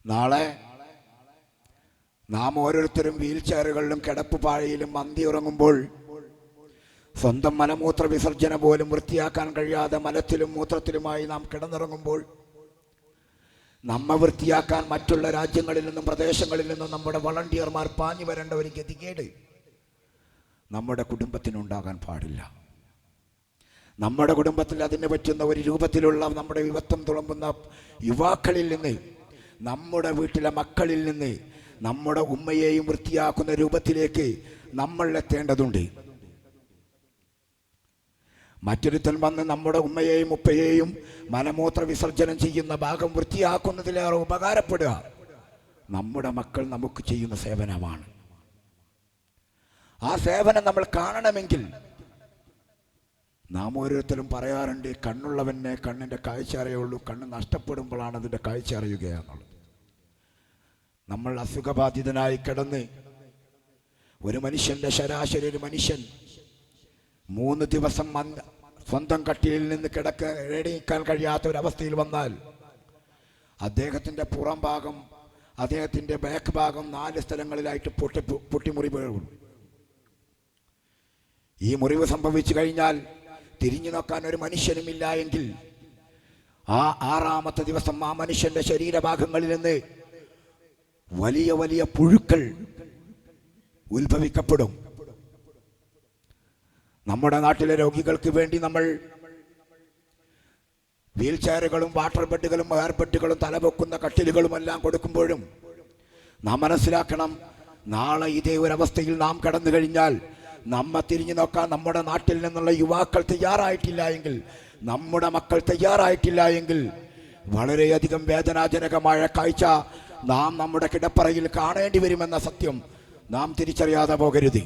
നാളെ നാം ഓരോരുത്തരും വീൽ ചെയറുകളിലും കിടപ്പുപാഴയിലും മന്തി ഉറങ്ങുമ്പോൾ സ്വന്തം മലമൂത്ര വിസർജന പോലും വൃത്തിയാക്കാൻ കഴിയാതെ മലത്തിലും മൂത്രത്തിലുമായി നാം കിടന്നുറങ്ങുമ്പോൾ നമ്മെ വൃത്തിയാക്കാൻ മറ്റുള്ള രാജ്യങ്ങളിൽ നിന്നും പ്രദേശങ്ങളിൽ നിന്നും നമ്മുടെ വളണ്ടിയർമാർ പാഞ്ഞു വരേണ്ട ഒരു ഗതികേട് നമ്മുടെ കുടുംബത്തിനുണ്ടാകാൻ പാടില്ല. നമ്മുടെ കുടുംബത്തിൽ അതിന് പറ്റുന്ന ഒരു രൂപത്തിലുള്ള നമ്മുടെ യുവത്വം തുളുമ്പുന്ന യുവാക്കളിൽ നിന്ന്, നമ്മുടെ വീട്ടിലെ മക്കളിൽ നിന്ന് നമ്മുടെ ഉമ്മയെയും വൃത്തിയാക്കുന്ന രൂപത്തിലേക്ക് നമ്മൾ എത്തേണ്ടതുണ്ട്. മറ്റൊരുത്തൻ വന്ന് നമ്മുടെ ഉമ്മയെയും ഉപ്പയെയും മലമൂത്ര വിസർജനം ചെയ്യുന്ന ഭാഗം വൃത്തിയാക്കുന്നതിലേറെ ഉപകാരപ്പെടുക നമ്മുടെ മക്കൾ നമുക്ക് ചെയ്യുന്ന സേവനമാണ്. ആ സേവനം നമ്മൾ കാണണമെങ്കിൽ നാം ഓരോരുത്തരും പറയാറുണ്ട്, കണ്ണുള്ളവനെ കണ്ണിൻ്റെ കാഴ്ച അറിയുള്ളൂ, കണ്ണ് നഷ്ടപ്പെടുമ്പോഴാണ് അതിൻ്റെ കാഴ്ച അറിയുകയെന്നുള്ളത്. നമ്മൾ അസുഖബാധിതനായി കിടന്ന് ഒരു മനുഷ്യൻ്റെ ശരാശരി ഒരു മനുഷ്യൻ 3 ദിവസം സ്വന്തം കട്ടിലിൽ നിന്ന് എഴുന്നേൽക്കാൻ കഴിയാത്ത ഒരവസ്ഥയിൽ വന്നാൽ അദ്ദേഹത്തിൻ്റെ പുറം ഭാഗം, അദ്ദേഹത്തിൻ്റെ ബാക്ക് ഭാഗം 4 സ്ഥലങ്ങളിലായിട്ട് പൊട്ടിമുറിവ് വീഴും. ഈ മുറിവ് സംഭവിച്ചു കഴിഞ്ഞാൽ തിരിഞ്ഞു നോക്കാൻ ഒരു മനുഷ്യനുമില്ല എങ്കിൽ ആ 6ാമത്തെ ദിവസം ആ മനുഷ്യന്റെ ശരീരഭാഗങ്ങളിൽ നിന്ന് വലിയ വലിയ പുഴുക്കൾ ഉത്ഭവിക്കപ്പെടും. നമ്മുടെ നാട്ടിലെ രോഗികൾക്ക് വേണ്ടി നമ്മൾ വീൽ ചെയറുകളും വാട്ടർ ബെഡുകളും എയർ ബെഡുകളും തലപൊക്കുന്ന കട്ടിലുകളും എല്ലാം കൊടുക്കുമ്പോഴും നാം മനസ്സിലാക്കണം, നാളെ ഇതേ ഒരവസ്ഥയിൽ നാം കടന്നു കഴിഞ്ഞാൽ നമ്മെ തിരിഞ്ഞു നോക്കാൻ നമ്മുടെ നാട്ടിൽ നിന്നുള്ള യുവാക്കൾ തയ്യാറായിട്ടില്ല എങ്കിൽ, നമ്മുടെ മക്കൾ തയ്യാറായിട്ടില്ല എങ്കിൽ വളരെയധികം വേദനാജനകമായ കാഴ്ച നാം നമ്മുടെ കിടപ്പറയിൽ കാണേണ്ടി വരുമെന്ന സത്യം നാം തിരിച്ചറിയാതെ പോകരുത്.